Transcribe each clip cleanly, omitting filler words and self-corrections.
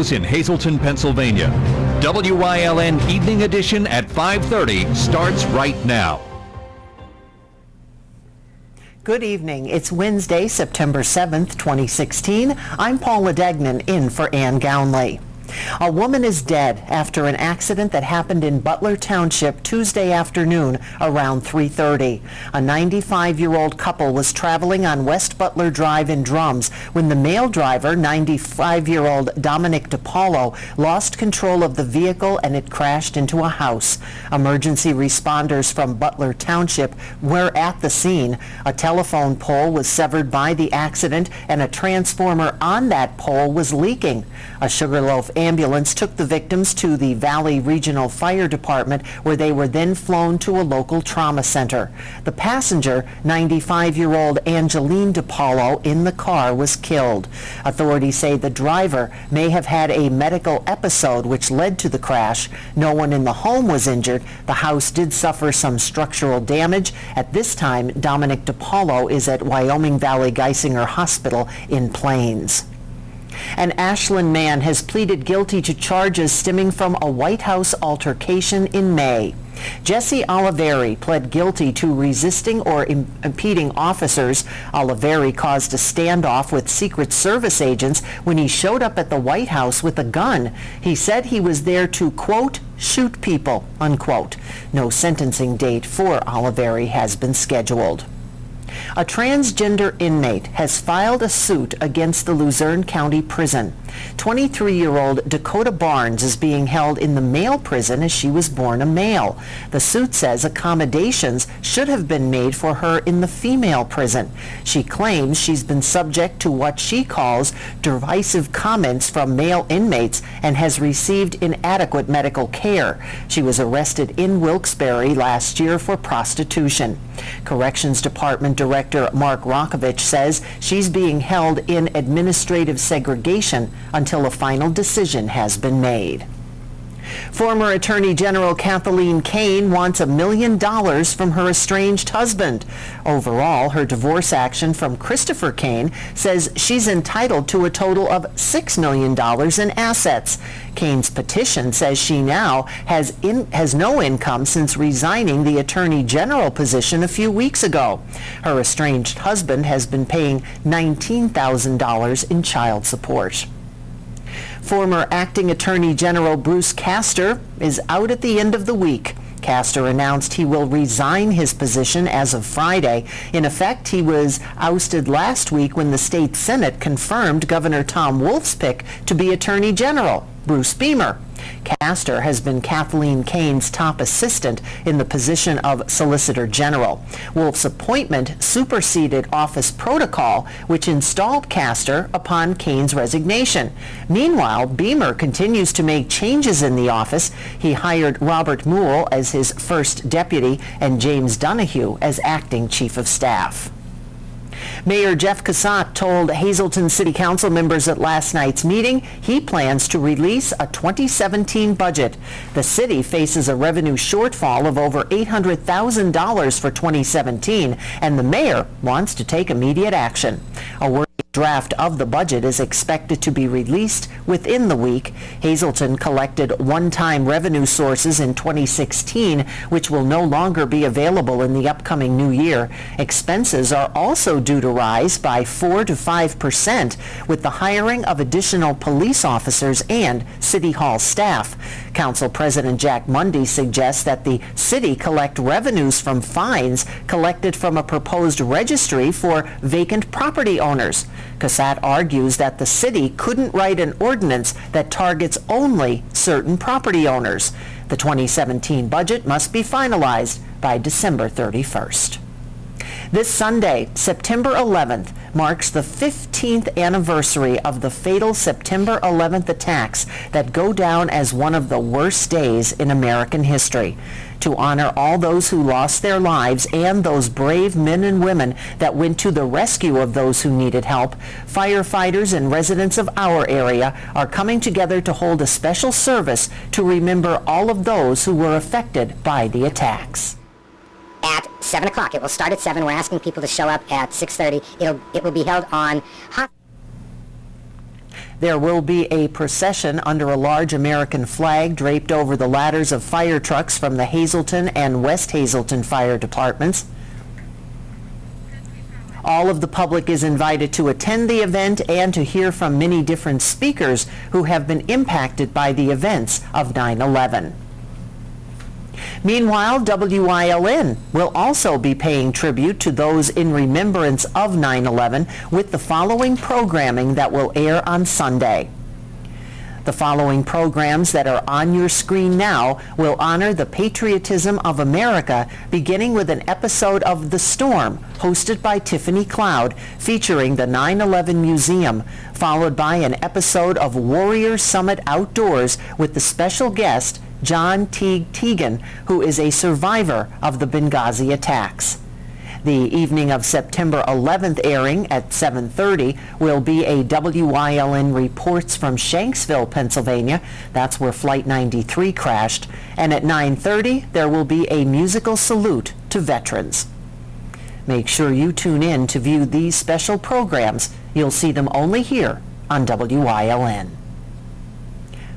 in Hazleton, Pennsylvania. WYLN Evening Edition at 5:30 starts right now. Good evening. It's Wednesday, September 7th, 2016. I'm Paula Degnan in for Ann Gownley. A woman is dead after an accident that happened in Butler Township Tuesday afternoon around 3:30. A 95-year-old couple was traveling on West Butler Drive in Drums when the male driver, 95-year-old Dominic DiPaolo, lost control of the vehicle and it crashed into a house. Emergency responders from Butler Township were at the scene. A telephone pole was severed by the accident and a transformer on that pole was leaking. A Sugarloaf ambulance took the victims to the Valley Regional Fire Department, where they were then flown to a local trauma center. The passenger, 95-year-old Angeline DiPaolo, in the car was killed. Authorities say the driver may have had a medical episode which led to the crash. No one in the home was injured. The house did suffer some structural damage. At this time, Dominic DiPaolo is at Wyoming Valley Geisinger Hospital in Plains. An Ashland man has pleaded guilty to charges stemming from a White House altercation in May. Jesse Oliveri pled guilty to resisting or impeding officers. Oliveri caused a standoff with Secret Service agents when he showed up at the White House with a gun. He said he was there to, quote, shoot people, unquote. No sentencing date for Oliveri has been scheduled. A transgender inmate has filed a suit against the Luzerne County Prison. 23-year-old Dakota Barnes is being held in the male prison as she was born a male. The suit says accommodations should have been made for her in the female prison. She claims she's been subject to what she calls derisive comments from male inmates and has received inadequate medical care. She was arrested in Wilkes-Barre last year for prostitution. Corrections Department Director Mark Rokovich says she's being held in administrative segregation until a final decision has been made. Former Attorney General Kathleen Kane wants $1 million from her estranged husband. Overall, her divorce action from Christopher Kane says she's entitled to a total of $6 million in assets. Kane's petition says she now has no income since resigning the Attorney General position a few weeks ago. Her estranged husband has been paying $19,000 in child support. Former Acting Attorney General Bruce Castor is out at the end of the week. Castor announced he will resign his position as of Friday. In effect, he was ousted last week when the state Senate confirmed Governor Tom Wolf's pick to be Attorney General, Bruce Beamer. Castor has been Kathleen Kane's top assistant in the position of Solicitor General. Wolf's appointment superseded office protocol, which installed Castor upon Kane's resignation. Meanwhile, Beamer continues to make changes in the office. He hired Robert Moule as his first deputy and James Donahue as acting chief of staff. Mayor Jeff Cassatt told Hazleton City Council members at last night's meeting he plans to release a 2017 budget. The city faces a revenue shortfall of over $800,000 for 2017, and the mayor wants to take immediate action. A working draft of the budget is expected to be released within the week. Hazleton collected one-time revenue sources in 2016, which will no longer be available in the upcoming new year. Expenses are also due to rise by 4 to 5% with the hiring of additional police officers and City Hall staff. Council President Jack Mundy suggests that the city collect revenues from fines collected from a proposed registry for vacant property owners. Cassatt argues that the city couldn't write an ordinance that targets only certain property owners. The 2017 budget must be finalized by December 31st. This Sunday, September 11th, marks the 15th anniversary of the fatal September 11th attacks that go down as one of the worst days in American history. To honor all those who lost their lives and those brave men and women that went to the rescue of those who needed help, firefighters and residents of our area are coming together to hold a special service to remember all of those who were affected by the attacks. At 7 o'clock. It will start at 7. We're asking people to show up at 6:30. It will be held on There will be a procession under a large American flag draped over the ladders of fire trucks from the Hazleton and West Hazleton fire departments. All of the public is invited to attend the event and to hear from many different speakers who have been impacted by the events of 9/11. Meanwhile, WYLN will also be paying tribute to those in remembrance of 9/11 with the following programming that will air on Sunday. The following programs that are on your screen now will honor the patriotism of America, beginning with an episode of The Storm, hosted by Tiffany Cloud, featuring the 9/11 Museum, followed by an episode of Warrior Summit Outdoors with the special guest, John Teague Teagan, who is a survivor of the Benghazi attacks. The evening of September 11th airing at 7:30 will be a WYLN Reports from Shanksville, Pennsylvania. That's where Flight 93 crashed. And at 9:30, there will be a musical salute to veterans. Make sure you tune in to view these special programs. You'll see them only here on WYLN.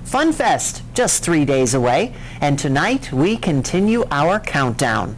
FunFest, just 3 days away, and tonight we continue our countdown.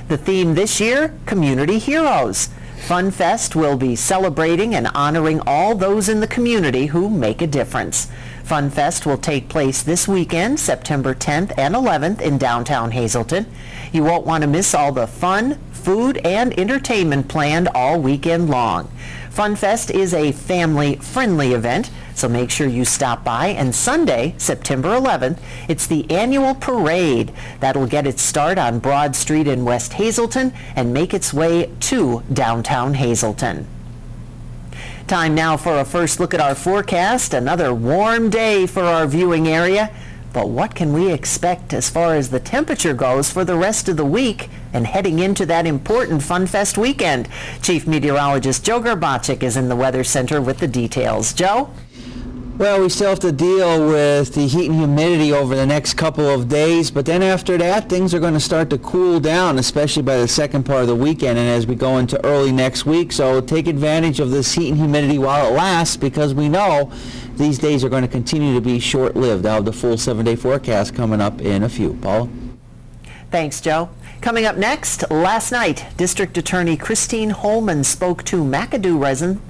The theme this year, Community Heroes. FunFest will be celebrating and honoring all those in the community who make a difference. FunFest will take place this weekend, September 10th and 11th in downtown Hazleton. You won't want to miss all the fun, food, and entertainment planned all weekend long. FunFest is a family-friendly event, so make sure you stop by. And Sunday, September 11th, it's the annual parade that'll get its start on Broad Street in West Hazleton and make its way to downtown Hazleton. Time now for a first look at our forecast. Another warm day for our viewing area. But what can we expect as far as the temperature goes for the rest of the week and heading into that important FunFest weekend? Chief Meteorologist Joe Garbacik is in the Weather Center with the details. Joe? Well, we still have to deal with the heat and humidity over the next couple of days, but then after that, things are going to start to cool down, especially by the second part of the weekend and as we go into early next week. So take advantage of this heat and humidity while it lasts, because we know these days are going to continue to be short-lived. I'll have the full 7-day forecast coming up in a few. Paula? Thanks, Joe. Coming up next, last night, District Attorney Christine Holman spoke to McAdoo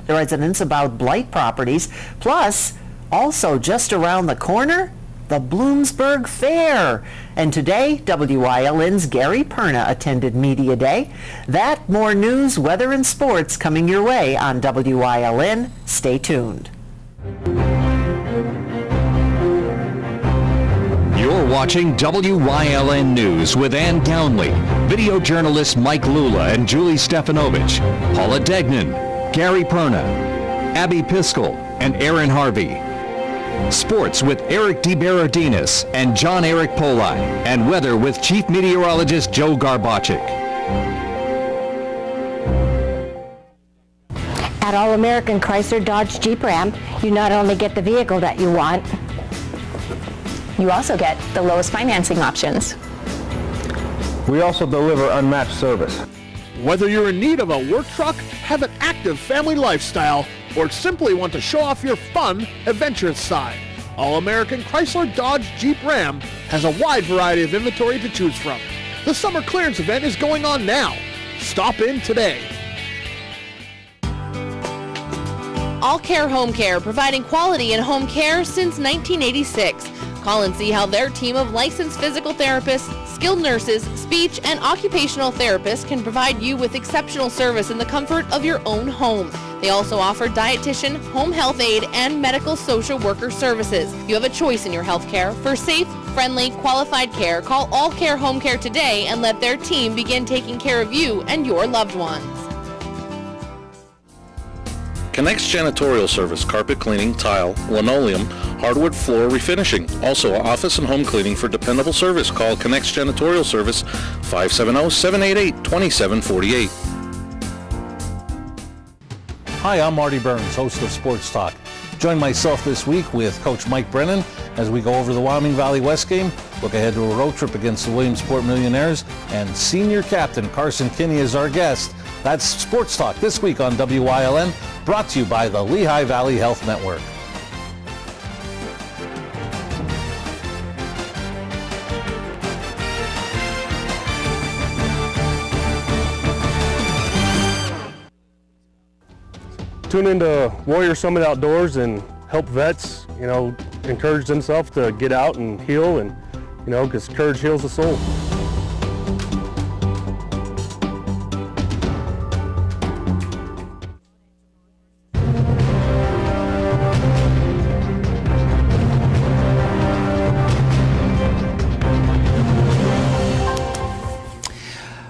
residents about blight properties, plus also just around the corner, the Bloomsburg Fair. And today, WYLN's Gary Perna attended Media Day. That, more news, weather, and sports coming your way on WYLN. Stay tuned. You're watching WYLN News with Ann Townley, video journalists Mike Lula and Julie Stefanovich, Paula Degnan, Gary Perna, Abby Piskel, and Aaron Harvey. Sports with Eric DeBaradinas and John Eric Poli, and weather with Chief Meteorologist Joe Garbacik. At All American Chrysler Dodge Jeep Ram, you not only get the vehicle that you want, you also get the lowest financing options. We also deliver unmatched service. Whether you're in need of a work truck, have an active family lifestyle, or simply want to show off your fun, adventurous side, All-American Chrysler Dodge Jeep Ram has a wide variety of inventory to choose from. The summer clearance event is going on now. Stop in today. All Care Home Care, providing quality in home care since 1986. Call and see how their team of licensed physical therapists, skilled nurses, speech, and occupational therapists can provide you with exceptional service in the comfort of your own home. They also offer dietitian, home health aide, and medical social worker services. You have a choice in your health care. For safe, friendly, qualified care, call All Care Home Care today and let their team begin taking care of you and your loved ones. Connects Janitorial Service, carpet cleaning, tile, linoleum, hardwood floor refinishing. Also office and home cleaning for dependable service. Call Connects Janitorial Service 570-788-2748. Hi, I'm Marty Burns, host of Sports Talk. Join myself this week with Coach Mike Brennan as we go over the Wyoming Valley West game, look ahead to a road trip against the Williamsport Millionaires, and senior captain Carson Kinney is our guest. That's Sports Talk this week on WYLN, brought to you by the Lehigh Valley Health Network. tune into Warrior Summit Outdoors and help vets, encourage themselves to get out and heal, and, because courage heals the soul.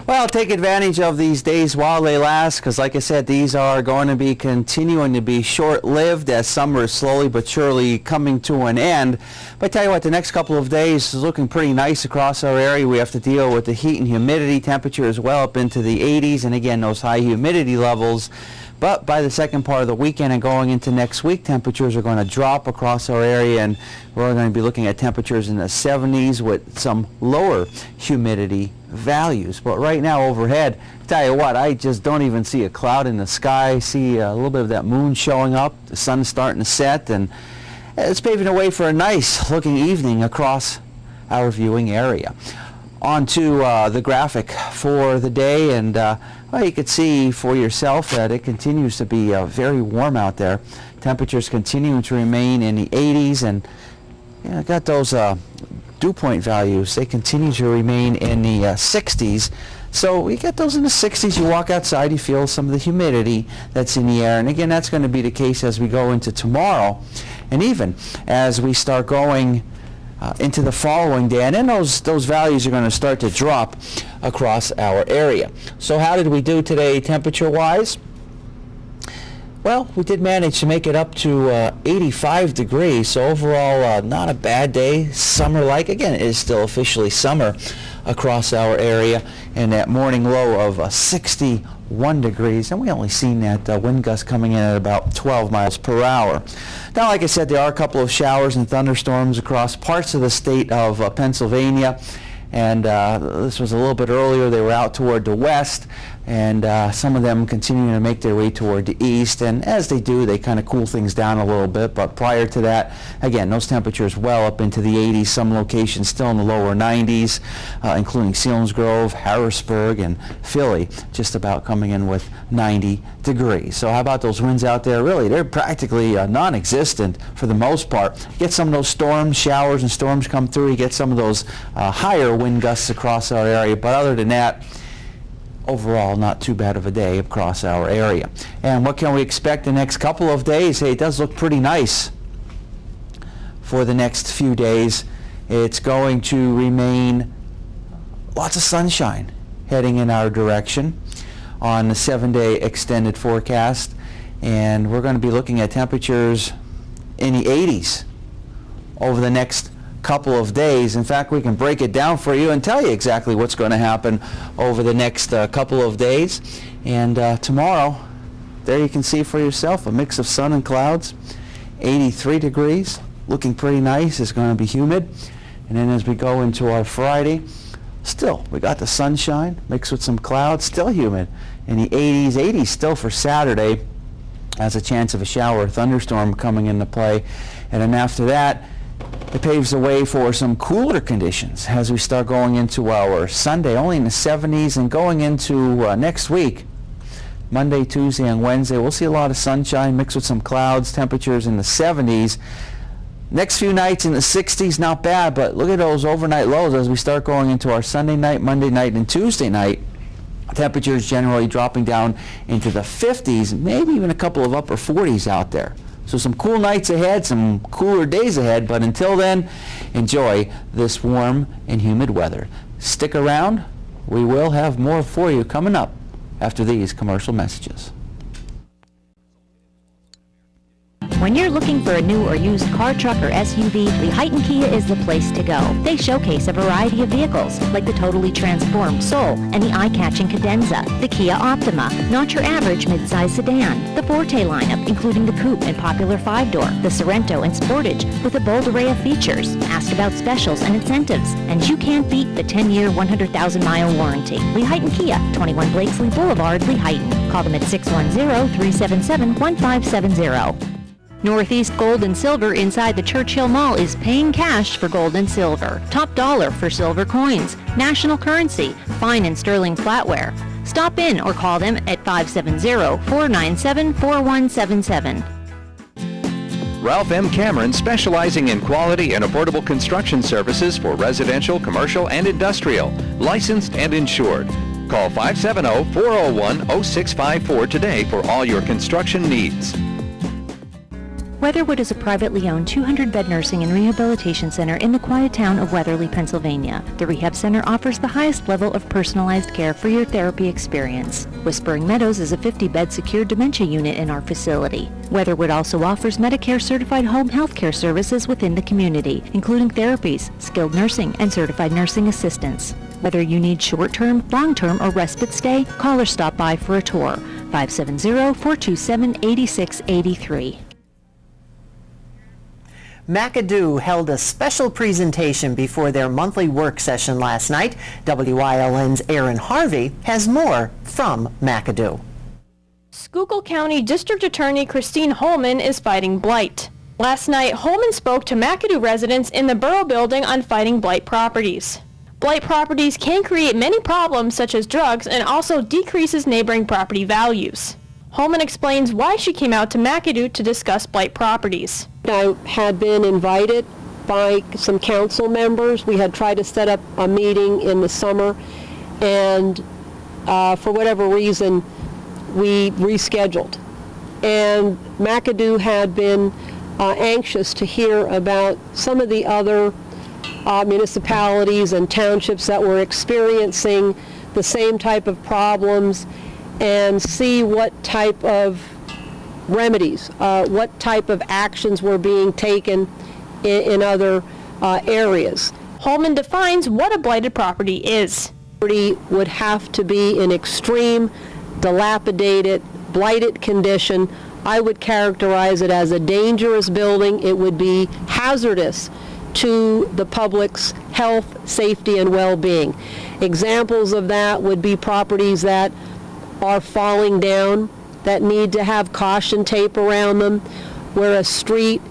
Well, take advantage of these days while they last, because like I said, these are going to be continuing to be short-lived as summer is slowly but surely coming to an end. But I tell you what, the next couple of days is looking pretty nice across our area. We have to deal with the heat and humidity. Temperature as well up into the 80s, and again, those high humidity levels. But by the second part of the weekend and going into next week, temperatures are going to drop across our area, and we're going to be looking at temperatures in the 70s with some lower humidity values. But right now overhead, tell you what, I just don't even see a cloud in the sky. I see a little bit of that moon showing up, the sun's starting to set, and it's paving the way for a nice looking evening across our viewing area. On to the graphic for the day, and well, you could see for yourself that it continues to be very warm out there. Temperatures continuing to remain in the 80s, and I got those dew point values. They continue to remain in the 60s. So we get those in the 60s. You walk outside, you feel some of the humidity that's in the air, and again, that's going to be the case as we go into tomorrow, and even as we start going into the following day, and then those values are going to start to drop across our area. So how did we do today temperature-wise? Well, we did manage to make it up to 85 degrees, so overall not a bad day, summer-like. Again, it is still officially summer across our area, and that morning low of 61 degrees, and we only seen that wind gust coming in at about 12 miles per hour. Now, like I said, there are a couple of showers and thunderstorms across parts of the state of Pennsylvania, and this was a little bit earlier. They were out toward the west, and some of them continuing to make their way toward the east, and as they do, they kind of cool things down a little bit. But prior to that, again, those temperatures well up into the 80s, some locations still in the lower 90s, including Selinsgrove, Harrisburg, and Philly, just about coming in with 90 degrees. So how about those winds out there? Really, they're practically non-existent for the most part. Get some of those storms, showers and storms come through, you get some of those higher wind gusts across our area, but other than that, overall, not too bad of a day across our area. And what can we expect the next couple of days? Hey, it does look pretty nice for the next few days. It's going to remain lots of sunshine heading in our direction on the 7-day extended forecast. And we're going to be looking at temperatures in the 80s over the next couple of days. In fact, we can break it down for you and tell you exactly what's going to happen over the next couple of days. And tomorrow, there you can see for yourself a mix of sun and clouds, 83 degrees, looking pretty nice. It's going to be humid. And then as we go into our Friday, still, we got the sunshine mixed with some clouds, still humid in the 80s still for Saturday, has a chance of a shower or thunderstorm coming into play. And then after that, it paves the way for some cooler conditions as we start going into our Sunday, only in the 70s, and going into next week, Monday, Tuesday, and Wednesday, we'll see a lot of sunshine mixed with some clouds, temperatures in the 70s. Next few nights in the 60s, not bad, but look at those overnight lows as we start going into our Sunday night, Monday night, and Tuesday night. Temperatures generally dropping down into the 50s, maybe even a couple of upper 40s out there. So some cool nights ahead, some cooler days ahead, but until then, enjoy this warm and humid weather. Stick around. We will have more for you coming up after these commercial messages. When you're looking for a new or used car, truck, or SUV, Lehighton Kia is the place to go. They showcase a variety of vehicles, like the totally transformed Soul and the eye-catching Cadenza, the Kia Optima, not your average mid-size sedan, the Forte lineup, including the Coupe and popular 5-door, the Sorento and Sportage, with a bold array of features. Ask about specials and incentives, and you can't beat the 10-year, 100,000-mile warranty. Lehighton Kia, 21 Blakesley Boulevard, Lehighton. Call them at 610-377-1570. Northeast Gold and Silver inside the Churchill Mall is paying cash for gold and silver. Top dollar for silver coins, national currency, fine and sterling flatware. Stop in or call them at 570-497-4177. Ralph M. Cameron, specializing in quality and affordable construction services for residential, commercial, and industrial, licensed and insured. Call 570-401-0654 today for all your construction needs. Weatherwood is a privately owned 200-bed nursing and rehabilitation center in the quiet town of Weatherly, Pennsylvania. The rehab center offers the highest level of personalized care for your therapy experience. Whispering Meadows is a 50-bed secure dementia unit in our facility. Weatherwood also offers Medicare-certified home health care services within the community, including therapies, skilled nursing, and certified nursing assistance. Whether you need short-term, long-term, or respite stay, call or stop by for a tour. 570-427-8683. McAdoo held a special presentation before their monthly work session last night. WILN's Aaron Harvey has more from McAdoo. Schuylkill County District Attorney Christine Holman is fighting blight. Last night, Holman spoke to McAdoo residents in the Borough Building on fighting blight properties. Blight properties can create many problems such as drugs and also decreases neighboring property values. Holman explains why she came out to McAdoo to discuss blight properties. I had been invited by some council members. We had tried to set up a meeting in the summer, and for whatever reason, we rescheduled. And McAdoo had been anxious to hear about some of the other municipalities and townships that were experiencing the same type of problems and see what type of remedies, what type of actions were being taken in other areas. Holman defines what a blighted property is. Property would have to be in extreme, dilapidated, blighted condition. I would characterize it as a dangerous building. It would be hazardous to the public's health, safety, and well-being. Examples of that would be properties that are falling down, that need to have caution tape around them, where a street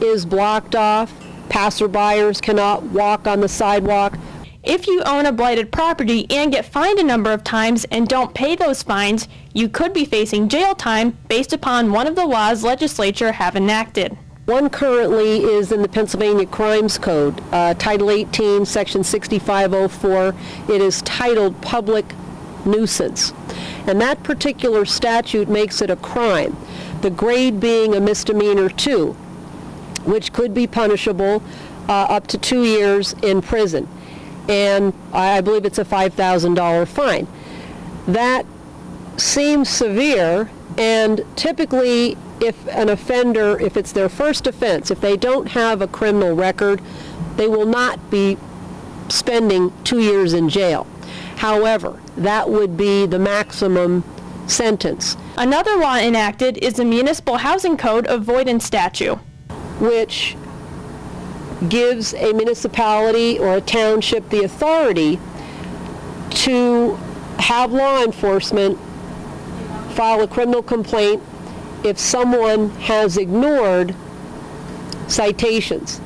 is blocked off, passerbyers cannot walk on the sidewalk. If you own a blighted property and get fined a number of times and don't pay those fines, you could be facing jail time based upon one of the laws legislature have enacted. One currently is in the Pennsylvania Crimes Code, Title 18, Section 6504. It is titled Public Nuisance. And that particular statute makes it a crime, the grade being a misdemeanor 2, which could be punishable up to 2 years in prison. And I believe it's a $5,000 fine. That seems severe, and typically if an offender, if it's their first offense, if they don't have a criminal record, they will not be spending 2 years in jail. However, that would be the maximum sentence. Another law enacted is the Municipal Housing Code Avoidance Statute, which gives a municipality or a township the authority to have law enforcement file a criminal complaint if someone has ignored citations.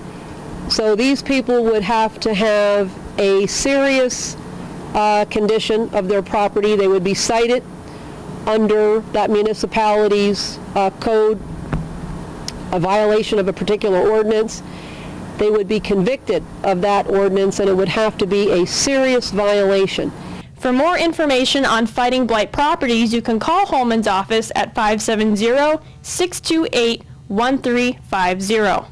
So these people would have to have a serious condition of their property. They would be cited under that municipality's code, a violation of a particular ordinance. They would be convicted of that ordinance, and it would have to be a serious violation. For more information on fighting blight properties, you can call Holman's office at 570-628-1350.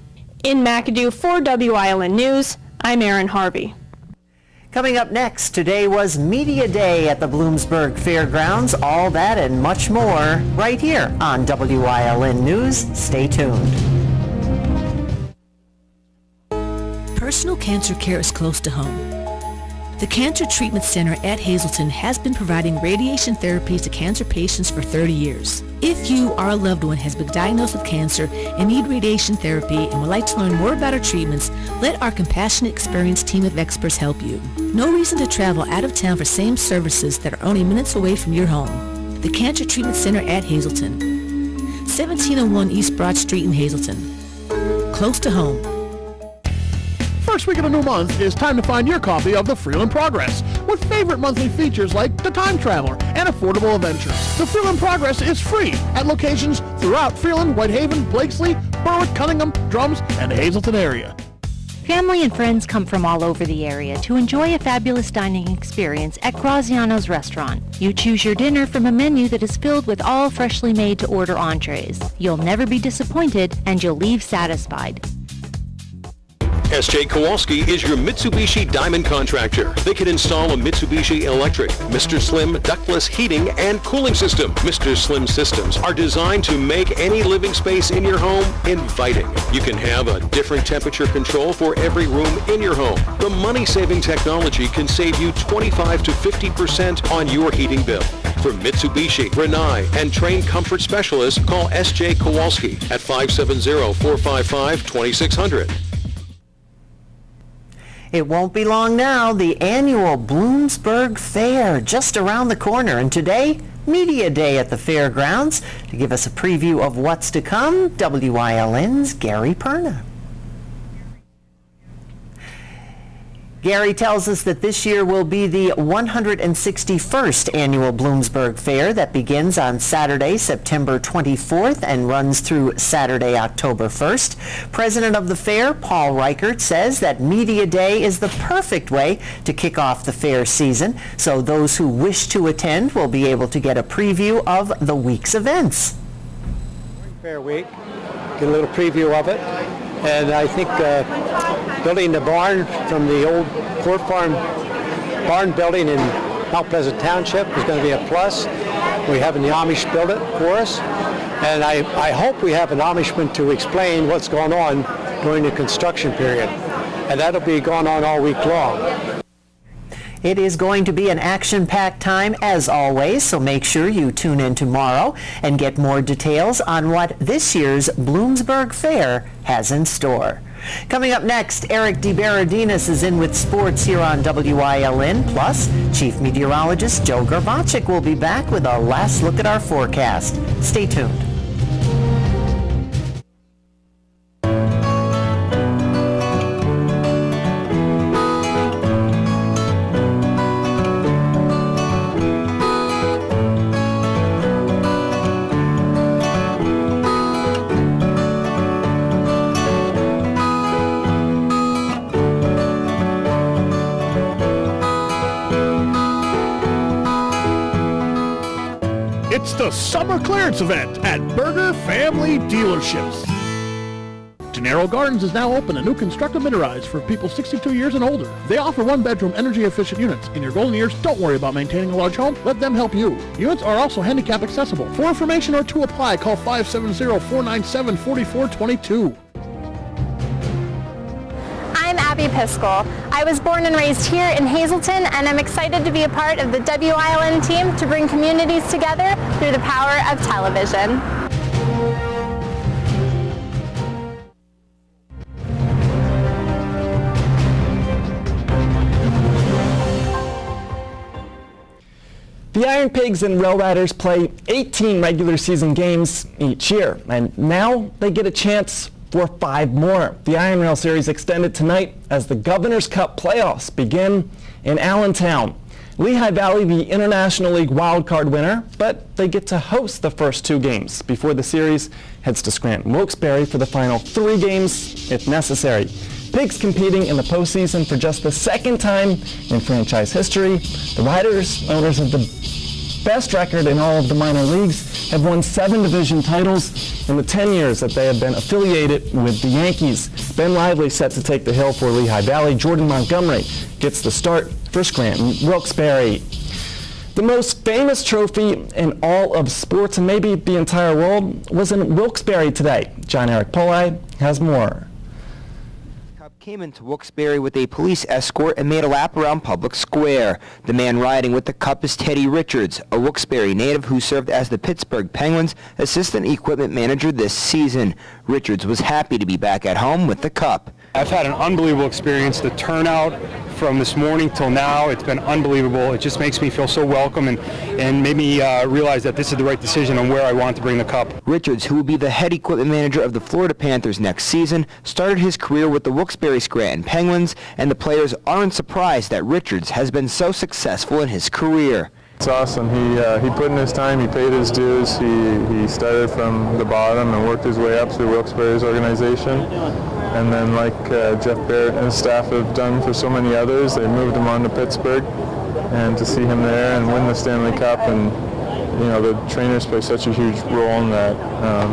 In McAdoo for WILN News, I'm Aaron Harvey. Coming up next, today was Media Day at the Bloomsburg Fairgrounds. All that and much more right here on WILN News. Stay tuned. Personal cancer care is close to home. The Cancer Treatment Center at Hazleton has been providing radiation therapies to cancer patients for 30 years. If you or a loved one has been diagnosed with cancer and need radiation therapy and would like to learn more about our treatments, let our compassionate, experienced team of experts help you. No reason to travel out of town for same services that are only minutes away from your home. The Cancer Treatment Center at Hazleton. 1701 East Broad Street in Hazleton. Close to home. For first week of the new month, it's time to find your copy of the Freeland Progress, with favorite monthly features like The Time Traveler and Affordable Adventures. The Freeland Progress is free at locations throughout Freeland, Whitehaven, Blakesley, Berwick, Cunningham, Drums, and the Hazleton area. Family and friends come from all over the area to enjoy a fabulous dining experience at Graziano's Restaurant. You choose your dinner from a menu that is filled with all freshly made-to-order entrees. You'll never be disappointed, and you'll leave satisfied. S.J. Kowalski is your Mitsubishi Diamond contractor. They can install a Mitsubishi electric, Mr. Slim ductless heating and cooling system. Mr. Slim systems are designed to make any living space in your home inviting. You can have a different temperature control for every room in your home. The money-saving technology can save you 25 to 50% on your heating bill. For Mitsubishi, Rinnai, and trained comfort specialists, call S.J. Kowalski at 570-455-2600. It won't be long now. The annual Bloomsburg Fair just around the corner. And today, Media Day at the fairgrounds. To give us a preview of what's to come, WILN's Gary Perna. Gary tells us that this year will be the 161st annual Bloomsburg Fair that begins on Saturday, September 24th and runs through Saturday, October 1st. President of the fair, Paul Reichert, says that Media Day is the perfect way to kick off the fair season, so those who wish to attend will be able to get a preview of the week's events. Fair Week, get a little preview of it. And I think building the barn from the old Fort Farm barn building in Mount Pleasant Township is going to be a plus. We're having the Amish build it for us. And I hope we have an Amishman to explain what's going on during the construction period. And that'll be going on all week long. It is going to be an action-packed time as always, so make sure you tune in tomorrow and get more details on what this year's Bloomsburg Fair has in store. Coming up next, Eric DeBaradinas is in with sports here on WILN. Plus, Chief Meteorologist Joe Garbacik will be back with a last look at our forecast. Stay tuned. It's the summer clearance event at Berger Family Dealerships. Gennaro Gardens is now open, a new constructed mid-rise for people 62 years and older. They offer one-bedroom, energy-efficient units. In your golden years, don't worry about maintaining a large home. Let them help you. Units are also handicap accessible. For information or to apply, call 570-497-4422. I'm Abby Piskel. I was born and raised here in Hazleton, and I'm excited to be a part of the WILN team to bring communities together through the power of television. The Iron Pigs and Rail Riders play 18 regular season games each year, and now they get a chance for 5 more. The Iron Rail Series extended tonight as the Governor's Cup playoffs begin in Allentown. Lehigh Valley, the International League wildcard winner, but they get to host the first 2 games before the series heads to Scranton Wilkes-Barre for the final 3 games if necessary. Pigs competing in the postseason for just the second time in franchise history. The Riders, owners of the best record in all of the minor leagues, have won 7 division titles in the 10 years that they have been affiliated with the Yankees. Ben Lively set to take the hill for Lehigh Valley. Jordan Montgomery gets the start for Scranton Wilkes-Barre. The most famous trophy in all of sports, and maybe the entire world, was in Wilkes-Barre today. John Eric Polai has more. Came into Wilkes-Barre with a police escort and made a lap around Public Square. The man riding with the cup is Teddy Richards, a Wilkes-Barre native who served as the Pittsburgh Penguins' assistant equipment manager this season. Richards was happy to be back at home with the cup. I've had an unbelievable experience. The turnout from this morning till now. It's been unbelievable. It just makes me feel so welcome and made me realize that this is the right decision on where I want to bring the cup. Richards, who will be the head equipment manager of the Florida Panthers next season, started his career with the Wilkes-Barre Scranton Penguins, and the players aren't surprised that Richards has been so successful in his career. It's awesome. He put in his time, he paid his dues, he started from the bottom and worked his way up through Wilkes-Barre's organization. And then like Jeff Barrett and his staff have done for so many others, they moved him on to Pittsburgh. And to see him there and win the Stanley Cup, and the trainers play such a huge role in that,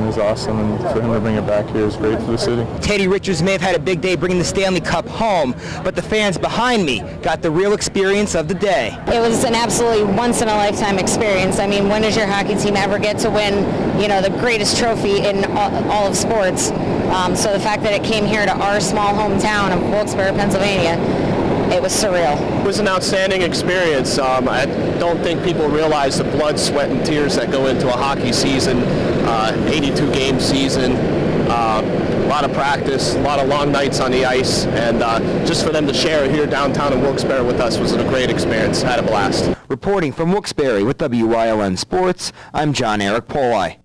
is awesome, and for him to bring it back here is great for the city. Teddy Richards may have had a big day bringing the Stanley Cup home, but the fans behind me got the real experience of the day. It was an absolutely once-in-a-lifetime experience. I mean, when does your hockey team ever get to win, the greatest trophy in all of sports? So the fact that it came here to our small hometown of Wilkes-Barre, Pennsylvania, it was surreal. It was an outstanding experience. I don't think people realize the blood, sweat, and tears that go into a hockey season, 82-game season, a lot of practice, a lot of long nights on the ice, and just for them to share here downtown in Wilkes-Barre with us was a great experience. Had a blast. Reporting from Wilkes-Barre with WYLN Sports, I'm John Eric Poli.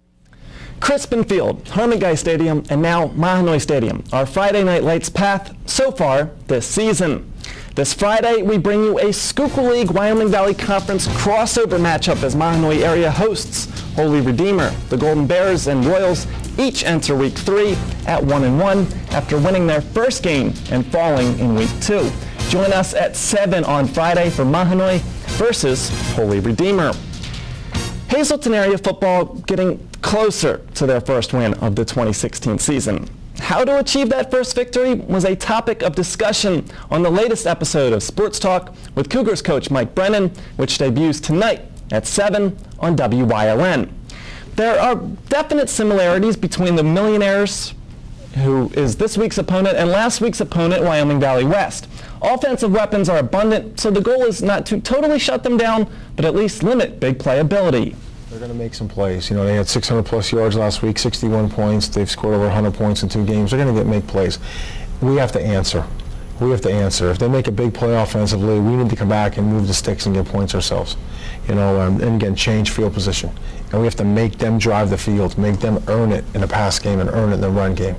Crispin Field, Herman Guy Stadium, and now Mahanoy Stadium, our Friday Night Lights path so far this season. This Friday, we bring you a Schuylkill League Wyoming Valley Conference crossover matchup as Mahanoy area hosts Holy Redeemer. The Golden Bears and Royals each enter Week 3 at 1-1 after winning their first game and falling in Week 2. Join us at 7 on Friday for Mahanoy versus Holy Redeemer. Hazleton area football getting closer to their first win of the 2016 season. How to achieve that first victory was a topic of discussion on the latest episode of Sports Talk with Cougars coach Mike Brennan, which debuts tonight at 7 on WYLN. There are definite similarities between the Millionaires, who is this week's opponent, and last week's opponent, Wyoming Valley West. Offensive weapons are abundant, so the goal is not to totally shut them down, but at least limit big playability. They're going to make some plays. They had 600 plus yards last week, 61 points. They've scored over 100 points in 2 games. They're going to make plays. We have to answer. If they make a big play offensively, we need to come back and move the sticks and get points ourselves. And again, change field position. And we have to make them drive the field, make them earn it in the pass game and earn it in the run game.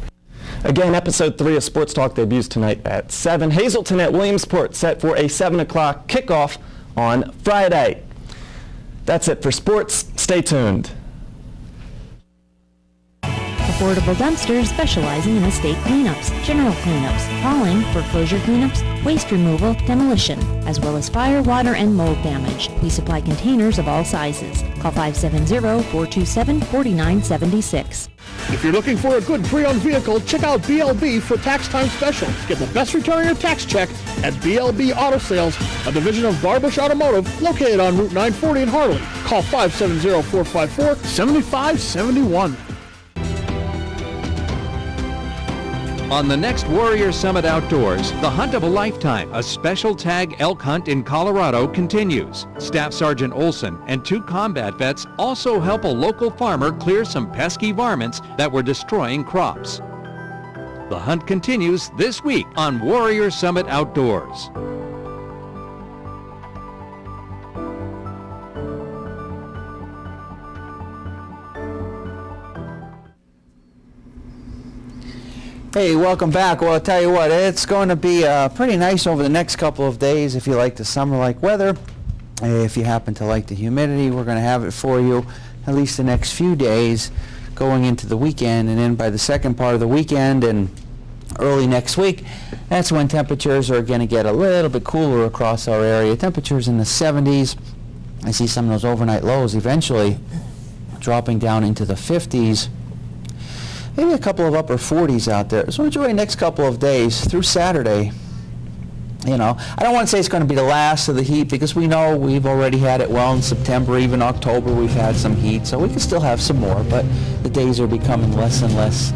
Again, episode 3 of Sports Talk debuts tonight at 7. Hazleton at Williamsport set for a 7 o'clock kickoff on Friday. That's it for sports. Stay tuned. Affordable Dumpsters specializing in estate cleanups, general cleanups, hauling, foreclosure cleanups, waste removal, demolition, as well as fire, water, and mold damage. We supply containers of all sizes. Call 570-427-4976. If you're looking for a good pre-owned vehicle, check out BLB for tax time specials. Get the best return on your tax check at BLB Auto Sales, a division of Barbush Automotive located on Route 940 in Harley. Call 570-454-7571. On the next Warrior Summit Outdoors, the hunt of a lifetime, a special tag elk hunt in Colorado continues. Staff Sergeant Olson and 2 combat vets also help a local farmer clear some pesky varmints that were destroying crops. The hunt continues this week on Warrior Summit Outdoors. Hey, welcome back. Well, I'll tell you what, it's going to be pretty nice over the next couple of days if you like the summer-like weather. If you happen to like the humidity, we're going to have it for you at least the next few days going into the weekend, and then by the second part of the weekend and early next week, that's when temperatures are going to get a little bit cooler across our area. Temperatures in the 70s. I see some of those overnight lows eventually dropping down into the 50s. Maybe a couple of upper 40s out there. So enjoy the next couple of days through Saturday. I don't want to say it's going to be the last of the heat because we know we've already had it well in September, even October we've had some heat, so we can still have some more, but the days are becoming less and less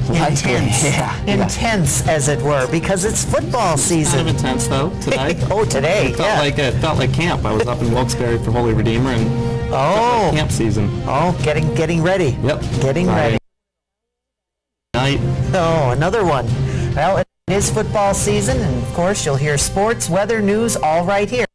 intense. Intense, as it were, because it's football season. Kind of intense though today. Today. It felt like camp. I was up in Wilkes-Barre for Holy Redeemer and like camp season. Getting ready. Yep. Getting ready. Night. Oh, another one. Well, It is football season, and of course you'll hear sports, weather, news, all right here.